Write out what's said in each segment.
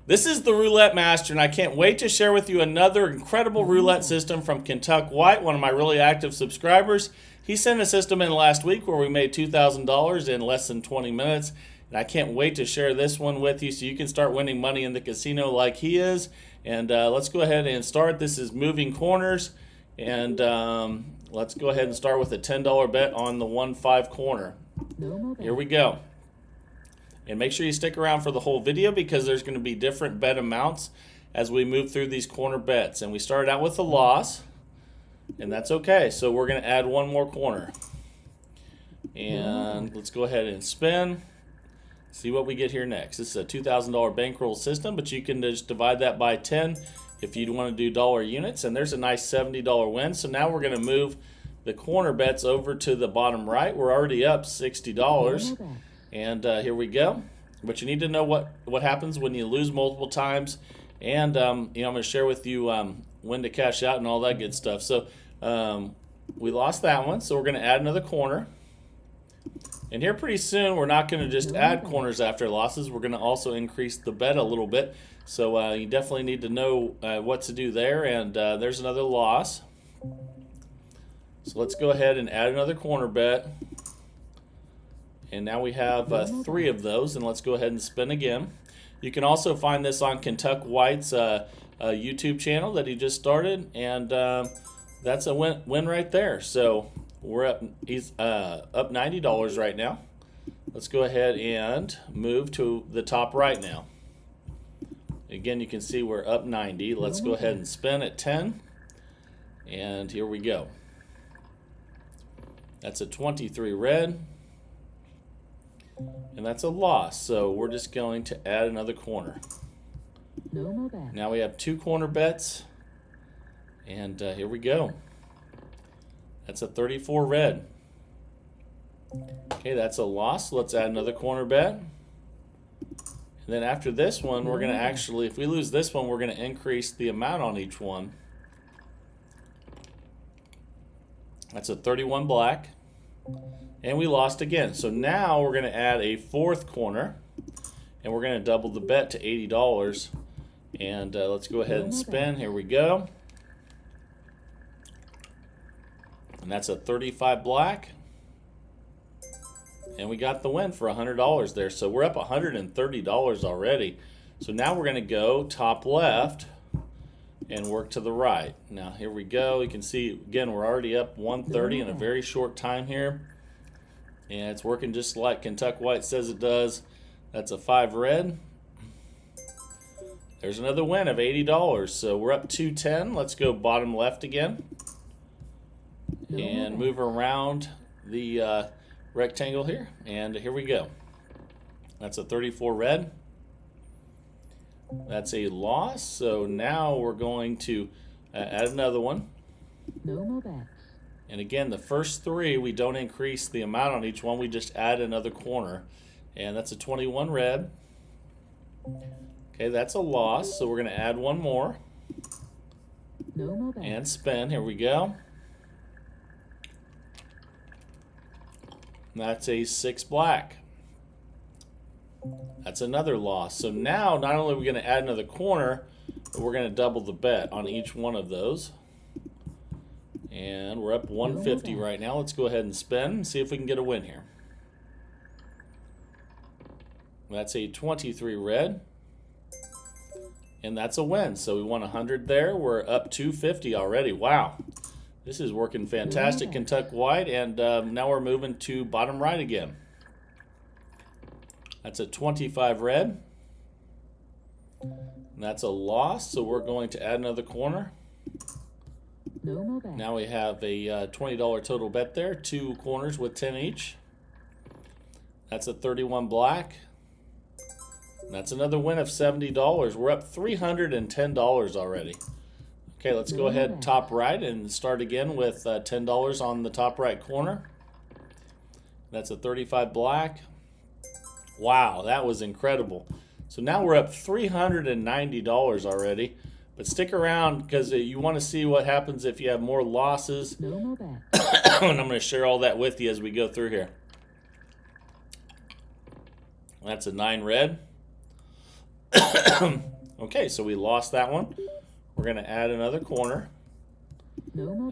This is the Roulette Master, and I can't wait to share with you another incredible roulette system from Kentuck White, one of my really active subscribers. He sent a system in last week where we made $2,000 in less than 20 minutes, and I can't wait to share this one with you so you can start winning money in the casino like he is. And let's go ahead and start. This is moving corners, and let's go ahead and start with a $10 bet on the 1-5 corner. Here we go. And make sure you stick around for the whole video because there's going to be different bet amounts as we move through these corner bets. And we started out with a loss, and that's okay. So we're going to add one more corner. And let's go ahead and spin. See what we get here next. This is a $2,000 bankroll system, but you can just divide that by 10 if you want to do dollar units. And there's a nice $70 win. So now we're going to move the corner bets over to the bottom right. We're already up $60. And here we go. But you need to know what happens when you lose multiple times. And I'm going to share with you when to cash out and all that good stuff. So we lost that one, so we're going to add another corner. And here pretty soon we're not going to just add corners after losses. We're going to also increase the bet a little bit. So you definitely need to know what to do there. And there's another loss. So let's go ahead and add another corner bet. And now we have 3 of those, and let's go ahead and spin again. You can also find this on Kentuck White's YouTube channel that he just started, and that's a win right there. So he's up $90 right now. Let's go ahead and move to the top right now. Again, you can see we're up 90. Let's go ahead and spin at 10, and here we go. That's a 23 red. And that's a loss, so we're just going to add another corner. Now we have 2 corner bets, and here we go. That's a 34 red. Okay, that's a loss. Let's add another corner bet. And then after this one, we're going to actually, if we lose this one, we're going to increase the amount on each one. That's a 31 black. And we lost again. So now we're going to add a 4th corner, and we're going to double the bet to $80. And let's go ahead and spin. Here we go. And that's a 35 black. And we got the win for $100 there. So we're up $130 already. So now we're going to go top left and work to the right. Now here we go. You can see, again, we're already up 130 in a very short time here. And it's working just like Kentuck White says it does. That's a 5 red. There's another win of $80. So we're up 210. Let's go bottom left again. And move around the rectangle here. And here we go. That's a 34 red. That's a loss. So now we're going to add another one. No more bets. And again, the first 3, we don't increase the amount on each one. We just add another corner. And that's a 21 red. Okay, that's a loss. So we're going to add one more. No more bets. And spin. Here we go. That's a 6 black. That's another loss. So now, not only are we going to add another corner, but we're going to double the bet on each one of those. And we're up 150 right now. Let's go ahead and spin and see if we can get a win here. That's a 23 red. And that's a win. So we won 100 there. We're up 250 already. Wow. This is working fantastic, Kentuck White. And now we're moving to bottom right again. That's a 25 red. And that's a loss. So we're going to add another corner. No more bet. Now we have a $20 total bet there. 2 corners with 10 each. That's a 31 black. And that's another win of $70. We're up $310 already. Okay, let's go ahead top right and start again with $10 on the top right corner. That's a 35 black. Wow, that was incredible. So now we're up $390 already. But stick around because you want to see what happens if you have more losses. No more bets. And I'm going to share all that with you as we go through here. That's a 9 red. Okay, so we lost that one. We're going to add another corner.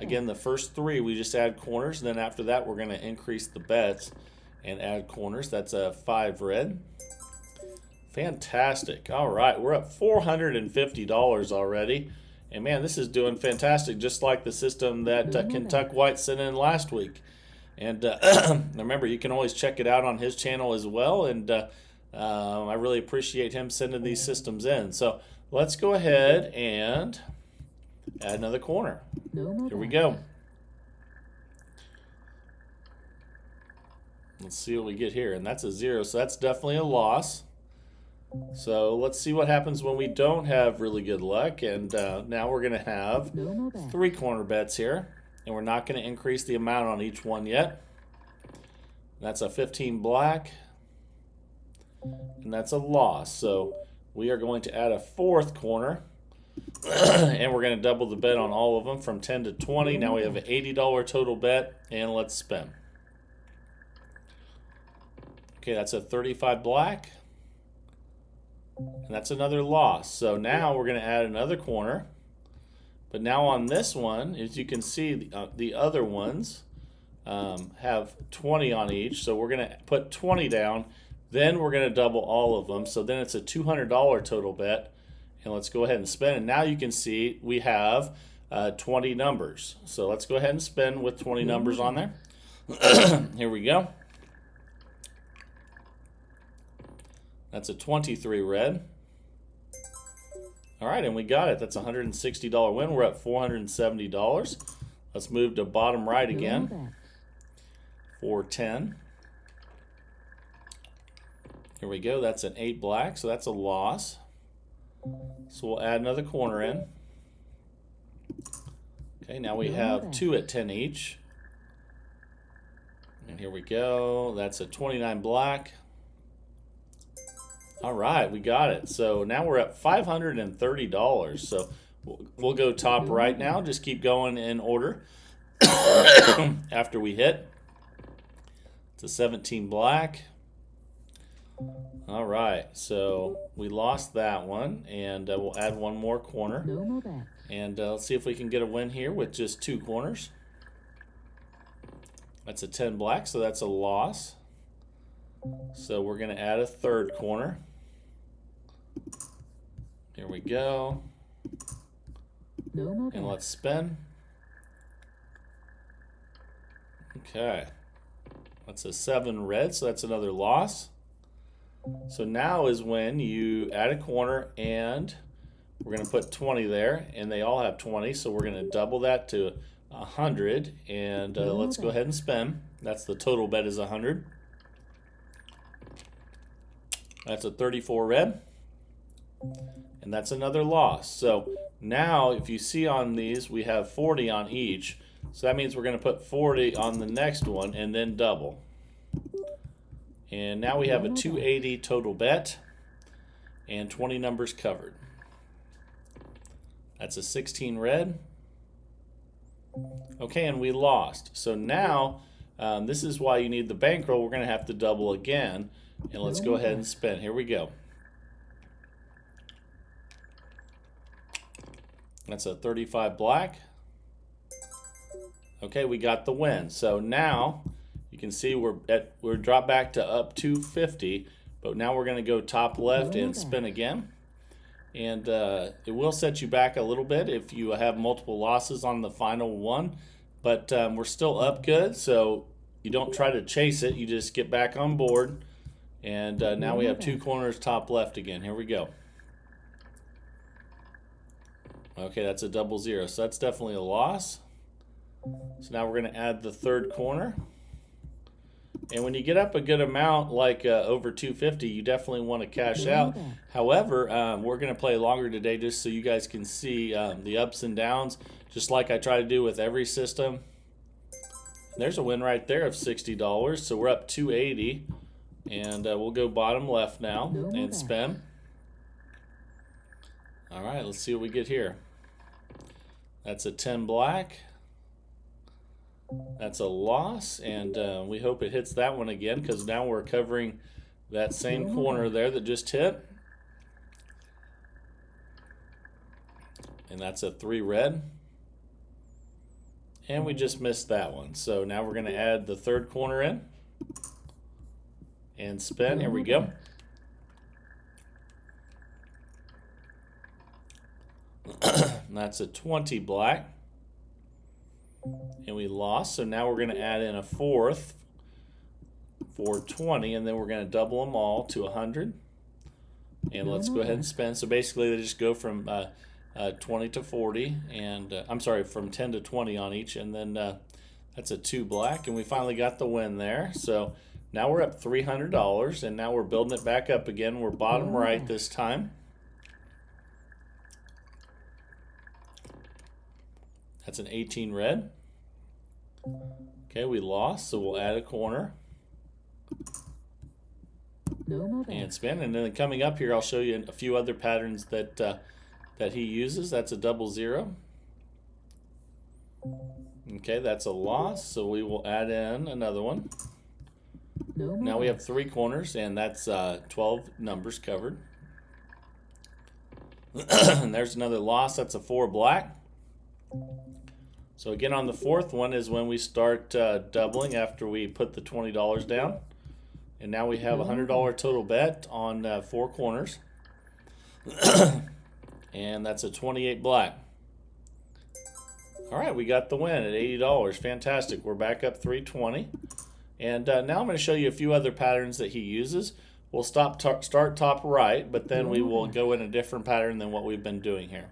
Again, the first three we just add corners, and then after that we're going to increase the bets and add corners. That's a 5 red. Fantastic. All right, we're up $450 already. And man, this is doing fantastic, just like the system that Kentucky White sent in last week. And remember, you can always check it out on his channel as well. And I really appreciate him sending these systems in. So let's go ahead and add another corner. Here we go. Let's see what we get here. And that's a 0, so that's definitely a loss. So let's see what happens when we don't have really good luck. And now we're going to have 3 corner bets here. And we're not going to increase the amount on each one yet. That's a 15 black. And that's a loss. So we are going to add a 4th corner. And we're going to double the bet on all of them from 10 to 20. Now we have an $80 total bet. And let's spin. Okay, that's a 35 black. And that's another loss. So now we're going to add another corner. But now on this one, as you can see, the other ones have 20 on each. So we're going to put 20 down. Then we're going to double all of them. So then it's a $200 total bet. And let's go ahead and spin. And now you can see we have 20 numbers. So let's go ahead and spin with 20 numbers on there. Here we go. That's a 23 red. All right, and we got it. That's a $160 win. We're at $470. Let's move to bottom right again. 410. Here we go. That's an 8 black, so that's a loss. So we'll add another corner in. Okay, now we have 2 at 10 each. And here we go. That's a 29 black. All right, we got it. So now we're at $530. So we'll go top right now. Just keep going in order after we hit. It's a 17 black. All right, so we lost that one, and we'll add one more corner. And let's see if we can get a win here with just 2 corners. That's a 10 black, so that's a loss. So we're going to add a 3rd corner. Here we go. And let's spin. Okay. That's a 7 red, so that's another loss. So now is when you add a corner, and we're going to put 20 there, and they all have 20, so we're going to double that to 100, and let's go ahead and spin. That's the total bet is 100. That's a 34 red, and that's another loss. So now if you see on these, we have 40 on each, so that means we're going to put 40 on the next one and then double. And now we have a 280 total bet and 20 numbers covered. That's a 16 red. Okay, and we lost. So now this is why you need the bankroll. We're going to have to double again. And let's go ahead and spin. Here we go. That's a 35 black. Okay, we got the win. So now you can see we're dropped back to up 250, but now we're going to go top left and spin again. And it will set you back a little bit if you have multiple losses on the final one, but we're still up good, so you don't try to chase it. You just get back on board. And now we have 2 corners top left again. Here we go. Okay, that's a 00, so that's definitely a loss. So now we're going to add the 3rd corner. And when you get up a good amount, like over 250, you definitely want to cash out. However, we're going to play longer today just so you guys can see the ups and downs, just like I try to do with every system. And there's a win right there of $60, so we're up 280. And we'll go bottom left now and spin. All right, let's see what we get here. That's a 10 black. That's a loss, and we hope it hits that one again, because now we're covering that same corner there that just hit. and that's a 3 red. And we just missed that one. So now we're going to add the third corner in and spin. Here we go. That's a 20 black. And we lost. So now we're going to add in a fourth for 20, and then we're going to double them all to 100. And let's go ahead and spin. So basically they just go from 20 to 40, and I'm sorry, from 10 to 20 on each, and then that's a 2 black, and we finally got the win there. So now we're up $300, and now we're building it back up again. We're bottom right this time. That's an 18 red. Okay, we lost, so we'll add a corner and spin. And then coming up here, I'll show you a few other patterns that that he uses. That's a double zero. Okay, that's a loss, so we will add in another one. Now we have 3 corners, and that's 12 numbers covered. And there's another loss. That's a 4 black. So again, on the fourth one is when we start doubling after we put the $20 down. And now we have a $100 total bet on 4 corners. And that's a 28 black. All right, we got the win at $80. Fantastic. We're back up 320. And now I'm going to show you a few other patterns that he uses. We'll start top right, but then we will go in a different pattern than what we've been doing here.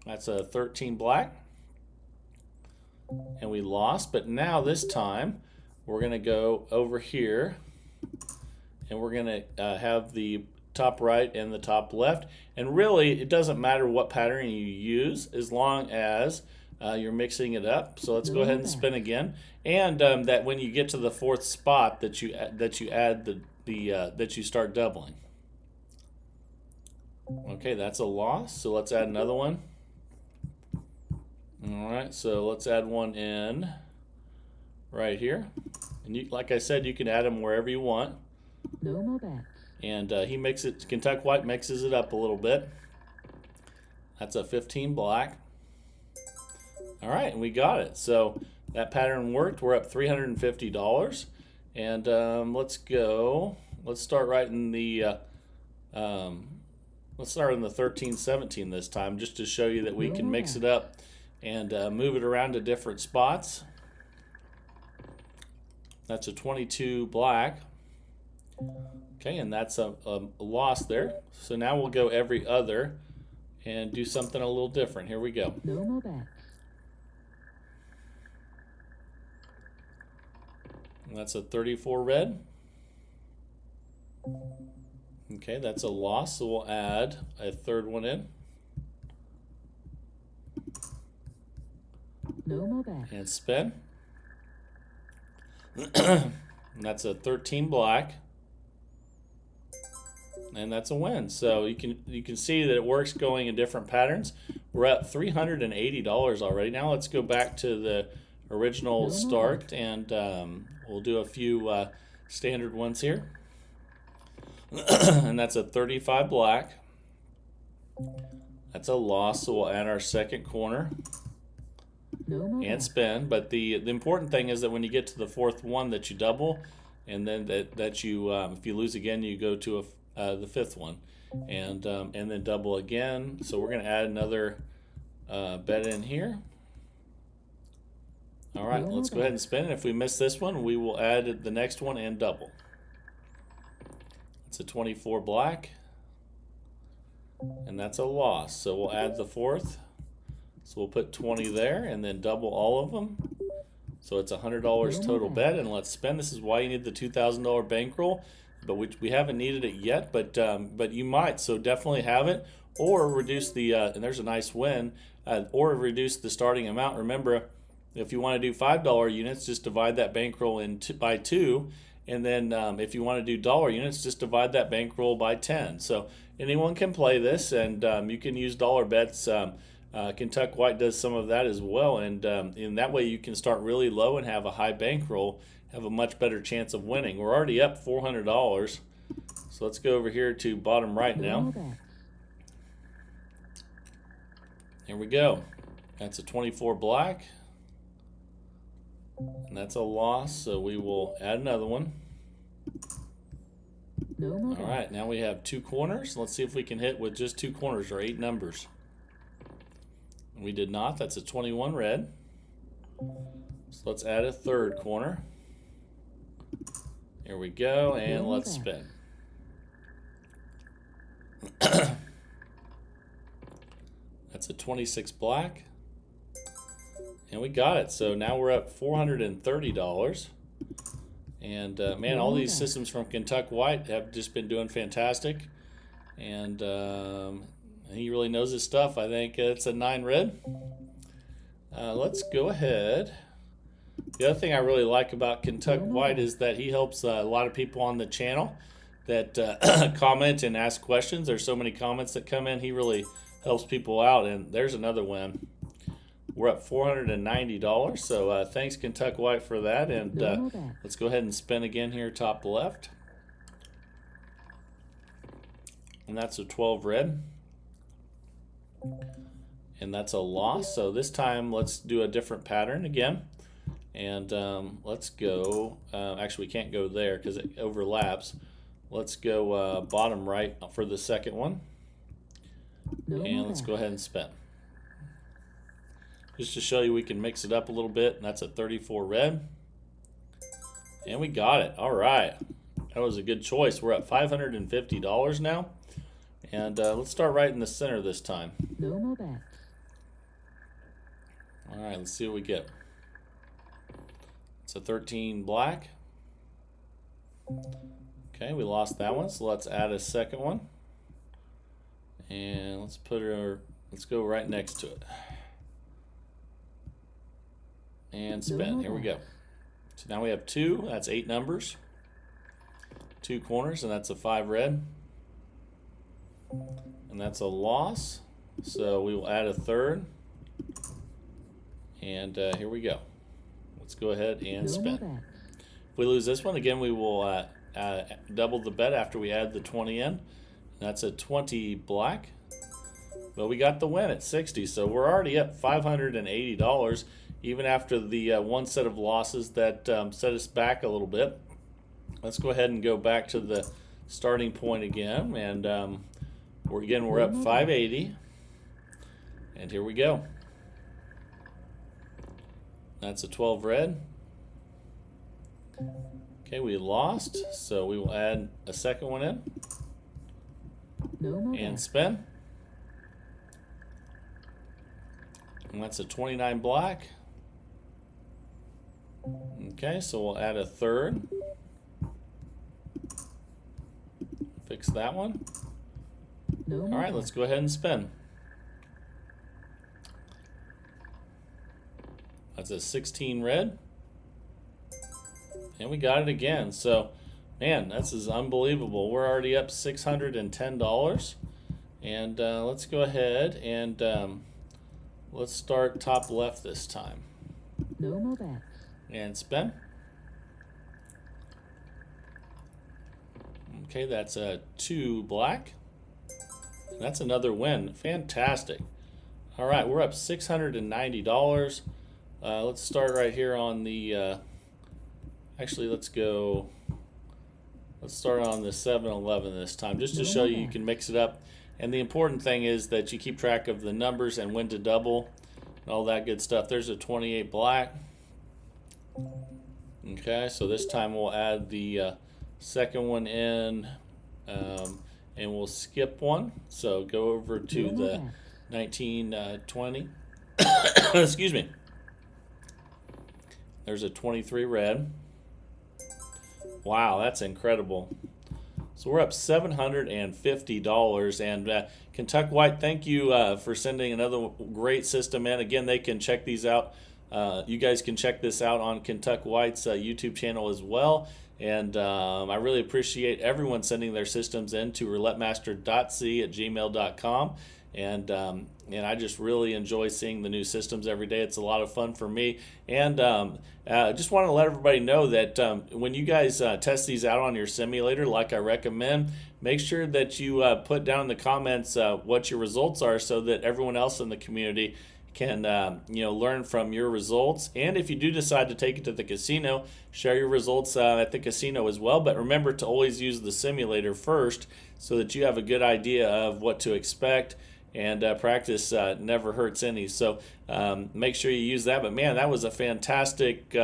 That's a 13 black. And we lost, but now this time we're going to go over here and we're going to have the top right and the top left. And really, it doesn't matter what pattern you use as long as you're mixing it up. So let's go ahead and spin again. And that when you get to the fourth spot, that you add that you start doubling. Okay, that's a loss. So let's add another one. All right, so let's add one in right here. And you, like I said, you can add them wherever you want. No more bets. And he Kentucky White mixes it up a little bit. That's a 15 black. All right, and we got it. So that pattern worked. We're up $350. And let's go. Let's start right in the let's start in the 13-17 this time, just to show you that we can mix it up and move it around to different spots. That's a 22 black. Okay, and that's a loss there. So now we'll go every other and do something a little different. Here we go. No more bets. And that's a 34 red. Okay, that's a loss, so we'll add a third one in. No more bets. And spin. And that's a 13 black. And that's a win. So you can see that it works going in different patterns. We're at $380 already. Now let's go back to the original start, and we'll do a few standard ones here. And that's a 35 black. That's a loss, so we'll add our second corner and spin. But the important thing is that when you get to the fourth one, that you double, and then that you if you lose again, you go to the fifth one, and then double again. So we're going to add another bet in here. All right, let's go ahead and spin. And if we miss this one, we will add the next one and double. It's a 24 black, and that's a loss. So we'll add the fourth. So we'll put 20 there and then double all of them. So it's $100 total bet, and let's spin. This is why you need the $2,000 bankroll, but we haven't needed it yet, but you might. So definitely have it, or reduce the and there's a nice win, or reduce the starting amount. Remember, if you want to do $5 units, just divide that bankroll by 2. And then if you want to do dollar units, just divide that bankroll by 10. So anyone can play this, and you can use dollar bets. Kentucky White does some of that as well. And in that way, you can start really low and have a high bankroll, have a much better chance of winning. We're already up $400. So let's go over here to bottom right now. Here we go. That's a 24 black. And that's a loss, so we will add another one. No more All right, now we have 2 corners. Let's see if we can hit with just 2 corners or 8 numbers. We did not. That's a 21 red. So let's add a 3rd corner. Here we go, and let's spin. That's a 26 black. And we got it. So now we're up $430. And man, all these systems from Kentucky White have just been doing fantastic. And he really knows his stuff. I think it's a 9 red. Let's go ahead. The other thing I really like about Kentucky White is that he helps a lot of people on the channel that comment and ask questions. There's so many comments that come in. He really helps people out. And there's another win. We're up $490. So thanks, Kentucky White, for that. And let's go ahead and spin again here, top left. And that's a 12 red. And that's a loss. So this time, let's do a different pattern again. And let's go, actually we can't go there because it overlaps. Let's go bottom right for the second one. And let's go ahead and spin. Just to show you we can mix it up a little bit. And that's a 34 red. And we got it. All right. That was a good choice. We're at $550 now. And let's start right in the center this time. No more bets. All right, let's see what we get. It's a 13 black. Okay, we lost that one, so let's add a second one. And let's go right next to it. And spin. Here we go. So now we have 2. That's 8 numbers. 2 corners, and that's a 5 red. And that's a loss. So we will add a 3rd. And here we go. Let's go ahead and spin. If we lose this one, again, we will double the bet after we add the 20 in. That's a 20 black. But we got the win at 60, so we're already up $580, even after the one set of losses that set us back a little bit. Let's go ahead and go back to the starting point again, and we're up 580, and here we go. That's a 12 red. Okay, we lost, so we will add a second one in. And spin. And that's a 29 black. Okay, so we'll add a 3rd. Fix that one. All right, let's go ahead and spin. That's a 16 red. And we got it again. So, man, this is unbelievable. We're already up $610. And let's go ahead and let's start top left this time. No more bets. And spin. Okay, that's a 2 black. And that's another win. Fantastic. All right, we're up $690. Let's start right here on the, actually let's start on the 7-11 this time, just to show you can mix it up. And the important thing is that you keep track of the numbers and when to double and all that good stuff. There's a 28 black. Okay, so this time we'll add the second one in, and we'll skip one. So go over to the 1920. Excuse me. There's a 23 red. Wow, that's incredible. So we're up $750. And Kentucky White, thank you for sending another great system in. Again, they can check these out. You guys can check this out on Kentucky White's YouTube channel as well. And I really appreciate everyone sending their systems in to roulettemaster.c@gmail.com. And I just really enjoy seeing the new systems every day. It's a lot of fun for me. And just want to let everybody know that when you guys test these out on your simulator, like I recommend, make sure that you put down in the comments what your results are, so that everyone else in the community can learn from your results. And if you do decide to take it to the casino, share your results at the casino as well. But remember to always use the simulator first, so that you have a good idea of what to expect. And practice never hurts any. So make sure you use that. But man, that was a fantastic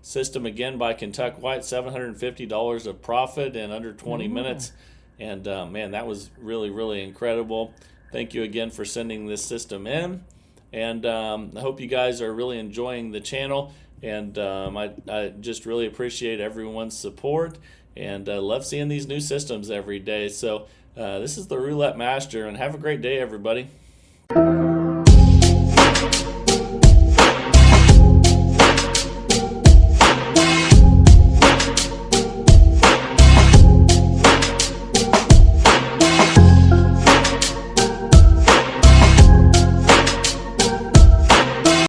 system again by Kentucky White. $750 of profit in under 20 minutes. And man, that was really, really incredible. Thank you again for sending this system in. And I hope you guys are really enjoying the channel. And I just really appreciate everyone's support. And love seeing these new systems every day. So this is the Roulette Master, and have a great day, everybody.